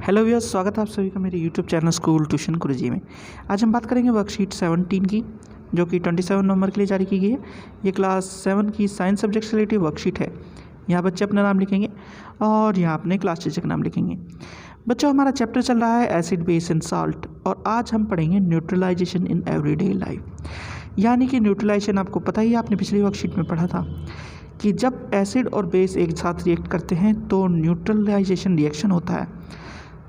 Hello viewers, स्वागत है आप सभी का मेरे यूट्यूब चैनल स्कूल ट्यूशन गुरुजी में। आज हम बात करेंगे वर्कशीट 17 की, जो कि 27 नवंबर के लिए जारी की गई है। ये क्लास 7 की साइंस सब्जेक्ट से रिलेटेड वर्कशीट है। यहाँ बच्चे अपना नाम लिखेंगे और यहाँ अपने क्लास टीचर का नाम लिखेंगे। बच्चों, हमारा चैप्टर चल रहा है एसिड, बेस एंड साल्ट, और आज हम पढ़ेंगे न्यूट्रलाइजेशन इन एवरीडे लाइफ। यानी कि न्यूट्रलाइजेशन आपको पता ही है, आपने पिछली वर्कशीट में पढ़ा था कि जब एसिड और बेस एक साथ रिएक्ट करते हैं तो न्यूट्रलाइजेशन रिएक्शन होता है।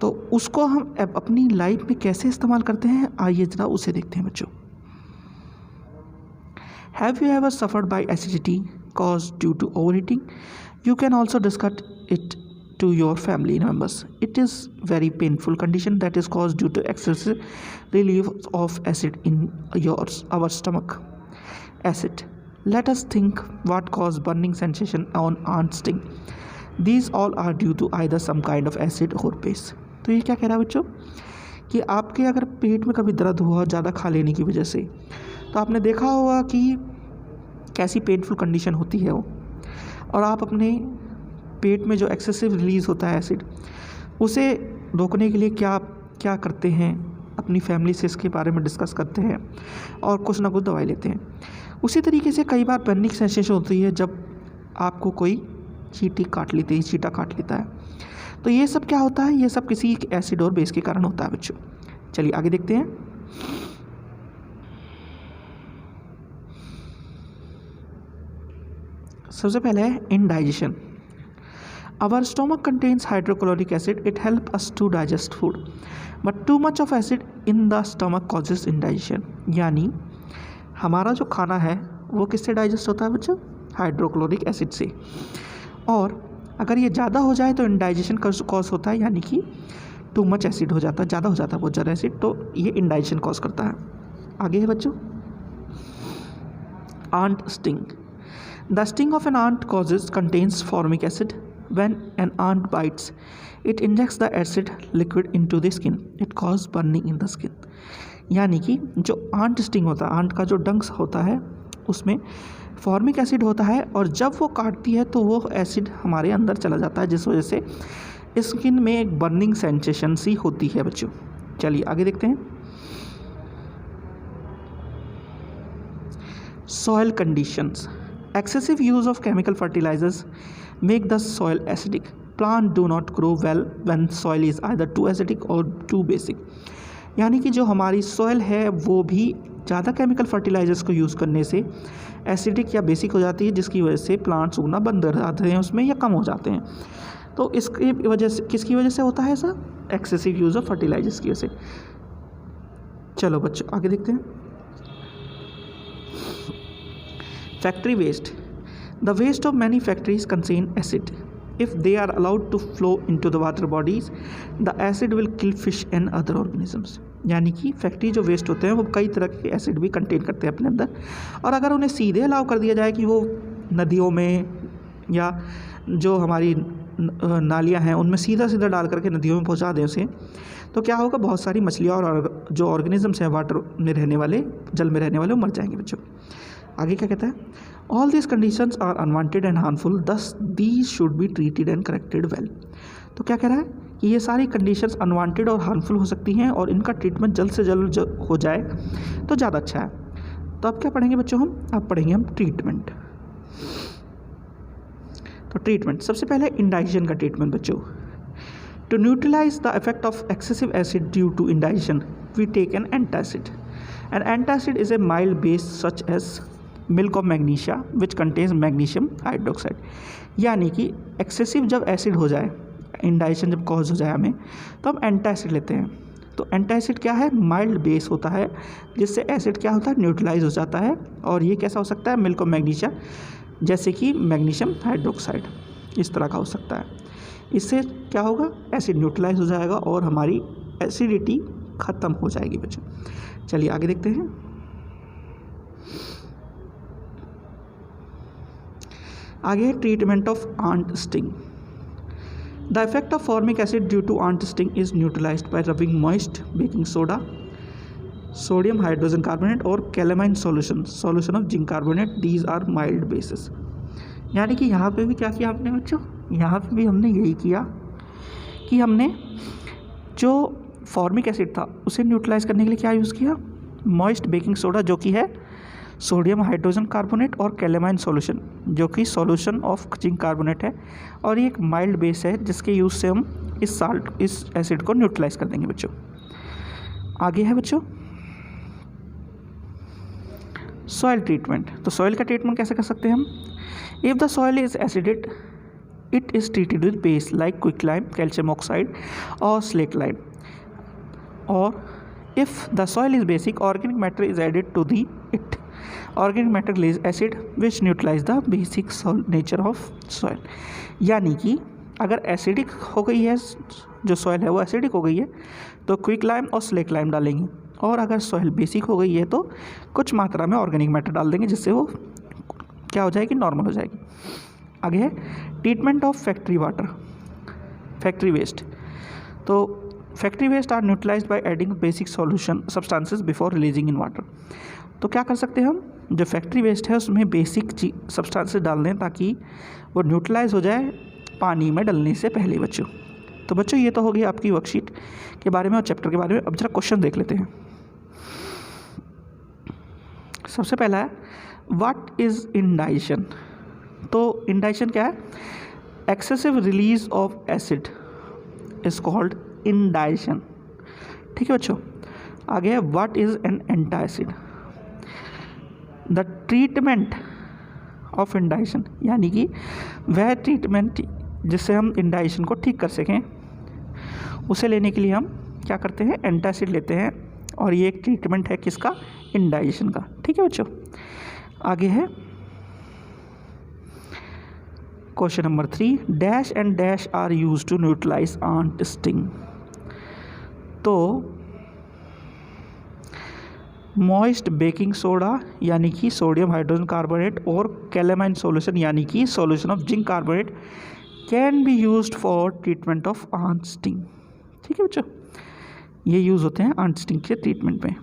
तो उसको हम अपनी लाइफ में कैसे इस्तेमाल करते हैं, आइए ज़रा उसे देखते हैं बच्चों। Have you ever suffered by acidity cause due to overheating? You can also discuss it to your family members. It is very painful condition that is caused due to excessive release of acid in our stomach. Acid. Let us think what cause burning sensation on ant sting. These all are due to either some kind of acid or base. तो ये क्या कह रहा है बच्चों कि आपके अगर पेट में कभी दर्द हुआ ज़्यादा खा लेने की वजह से, तो आपने देखा होगा कि कैसी पेनफुल कंडीशन होती है वो, और आप अपने पेट में जो एक्सेसिव रिलीज़ होता है एसिड, उसे रोकने के लिए क्या क्या करते हैं, अपनी फैमिली से इसके बारे में डिस्कस करते हैं और कुछ ना कुछ दवाई लेते हैं। उसी तरीके से कई बार बर्निंग सेंसेशन होती है जब आपको कोई चींटा काट लेता है। तो ये सब क्या होता है, ये सब किसी एसिड और बेस के कारण होता है बच्चों। चलिए आगे देखते हैं। सबसे पहले है indigestion. Our stomach contains hydrochloric acid. It helps us to digest food. But too much of acid in the stomach causes indigestion. यानी हमारा जो खाना है वो किससे डाइजेस्ट होता है बच्चों? हाइड्रोक्लोरिक एसिड से। और अगर ये ज़्यादा हो जाए तो इंडाइजेशन कॉज होता है, यानी कि टू मच एसिड हो जाता है, ज़्यादा हो जाता है बहुत ज़्यादा एसिड, तो ये इंडाइजेशन कॉज करता है। आगे है बच्चों, ant sting. The sting of an ant contains formic acid. When an ant bites, it injects the acid liquid into the skin. It causes burning in the skin. यानी कि जो आंट स्टिंग होता है, आंट का जो डंक होता है, उसमें फॉर्मिक एसिड होता है, और जब वो काटती है तो वो एसिड हमारे अंदर चला जाता है, जिस वजह से स्किन में एक बर्निंग सेंसेशन सी होती है बच्चों। चलिए आगे देखते हैं। Soil conditions. Excessive use of chemical fertilizers make the soil acidic. Plants do not grow well when soil is either too acidic or too basic. यानी कि जो हमारी सॉइल है वो भी ज़्यादा केमिकल फर्टिलाइजर्स को यूज़ करने से एसिडिक या बेसिक हो जाती है, जिसकी वजह से प्लांट्स उगना बंद कर जाते हैं उसमें या कम हो जाते हैं। तो इसकी वजह से, किसकी वजह से होता है ऐसा? एक्सेसिव यूज़ ऑफ फर्टिलाइजर्स की वजह से। चलो बच्चों आगे देखते हैं। Factory waste. The waste of many factories contain acid. If they are allowed to flow into the water bodies, the acid will kill fish and other organisms. यानी कि फैक्ट्री जो वेस्ट होते हैं वो कई तरह के एसिड भी कंटेन करते हैं अपने अंदर, और अगर उन्हें सीधे अलाउ कर दिया जाए कि वो नदियों में या जो हमारी नालियाँ हैं उनमें सीधा डाल करके नदियों में पहुँचा दें उसे, तो क्या होगा? बहुत सारी मछलियाँ और जो ऑर्गेनिजम्स हैं वाटर में रहने वाले, जल में रहने वाले, वो मर जाएंगे बच्चों। आगे क्या कहता है? All this conditions are unwanted and harmful, thus these should be treated and corrected well. तो क्या कह रहा है कि ये सारी कंडीशंस अनवांटेड और हार्मफुल हो सकती हैं, और इनका ट्रीटमेंट जल्द से जल्द हो जाए तो ज़्यादा अच्छा है। तो अब क्या पढ़ेंगे बच्चों हम? अब पढ़ेंगे हम ट्रीटमेंट। तो ट्रीटमेंट, सबसे पहले इंडाइजेशन का ट्रीटमेंट बच्चों। To neutralize the effect of excessive acid due to indigestion, we take an antacid. An antacid is a mild base such as milk of magnesia which contains magnesium hydroxide. यानी कि excessive जब acid हो जाए, indigestion जब cause हो जाए हमें, तो हम एंटासिड लेते हैं। तो एंटासिड क्या है? माइल्ड बेस होता है, जिससे एसिड क्या होता है? न्यूट्रलाइज हो जाता है। और ये कैसा हो सकता है? मिल्क ऑफ मैग्नीशिया, जैसे कि मैग्नीशियम हाइड्रोक्साइड, इस तरह का हो सकता है। इससे क्या होगा? एसिड न्यूट्रलाइज हो जाएगा और हमारी एसिडिटी ख़त्म हो जाएगी बच्चों। चलिए आगे देखते हैं। आगे treatment of ant sting. The effect of formic acid due to ant sting is neutralized by rubbing moist baking soda, sodium hydrogen carbonate और calamine solution of zinc carbonate. These are mild bases. यानी कि यहाँ पे भी क्या किया आपने बच्चों? यहाँ पे भी हमने यही किया कि हमने जो फॉर्मिक एसिड था उसे न्यूट्रलाइज करने के लिए क्या यूज़ किया, मॉइस्ट बेकिंग सोडा जो कि है सोडियम हाइड्रोजन कार्बोनेट, और कैलेमाइन सॉल्यूशन जो कि सॉल्यूशन ऑफ जिंक कार्बोनेट है, और ये एक माइल्ड बेस है जिसके यूज़ से हम इस एसिड को न्यूट्रलाइज कर देंगे बच्चों। आगे है बच्चों सॉइल ट्रीटमेंट। तो सॉइल का ट्रीटमेंट कैसे कर सकते हैं हम, if the soil is acidic it is treated with base like quicklime, calcium oxide और स्लेट लाइम, और if the soil is basic organic matter is added to it. Organic matter release acid which neutralize the basic nature of soil। यानी कि अगर acidic हो गई है जो soil है वो एसिडिक हो गई है तो क्विक लाइम और स्लेक लाइम डालेंगे, और अगर सॉइल बेसिक हो गई है तो कुछ मात्रा में ऑर्गेनिक मैटर डाल देंगे जिससे वो क्या हो जाएगी, नॉर्मल हो जाएगी। आगे है treatment of factory water, factory waste. तो factory waste are neutralized by adding basic solution substances before releasing in water. तो क्या कर सकते हैं हम, जो फैक्ट्री वेस्ट है उसमें बेसिक सब्सटेंसेस डाल दें ताकि वो न्यूट्रलाइज हो जाए पानी में डलने से पहले बच्चों। तो बच्चों ये तो हो गई आपकी वर्कशीट के बारे में और चैप्टर के बारे में। अब जरा क्वेश्चन देख लेते हैं। सबसे पहला है व्हाट इज़ इंडाइशन। तो इंडाइशन क्या है, excessive release of acid is called indigestion. ठीक है बच्चों। आगे है what is an antacid. The treatment of indigestion, यानी कि वह ट्रीटमेंट जिससे हम इंडाइशन को ठीक कर सकें उसे लेने के लिए हम क्या करते हैं, एंटासिड लेते हैं, और ये एक ट्रीटमेंट है किसका, इंडाइशन का। ठीक है बच्चों। आगे है question number 3, dash and dash are use to neutralize ant sting. तो मॉइस्ट बेकिंग सोडा यानी कि सोडियम हाइड्रोजन कार्बोनेट और कैलेमाइन सॉल्यूशन यानी कि solution of zinc carbonate can be used for treatment of ant sting. ठीक है बच्चों, ये यूज़ होते हैं आंट स्टिंग के ट्रीटमेंट में।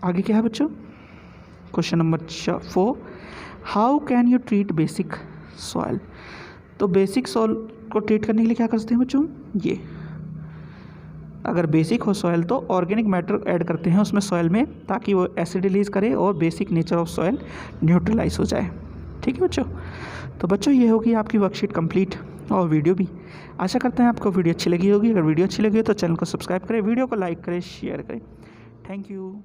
आगे क्या है बच्चों, question number 4, how can you treat basic soil. तो बेसिक सॉइल को ट्रीट करने के लिए क्या कर सकते हैं बच्चों, ये अगर बेसिक हो सॉइल तो ऑर्गेनिक मैटर ऐड करते हैं उसमें सॉइल में ताकि वो एसिड रिलीज करे और basic nature of soil neutralize हो जाए। ठीक है बच्चों। तो बच्चों ये होगी आपकी वर्कशीट कंप्लीट और वीडियो भी। आशा करते हैं आपको वीडियो अच्छी लगी होगी। अगर वीडियो अच्छी लगी हो तो चैनल को सब्सक्राइब करें, वीडियो को लाइक करें, शेयर करें। Thank you.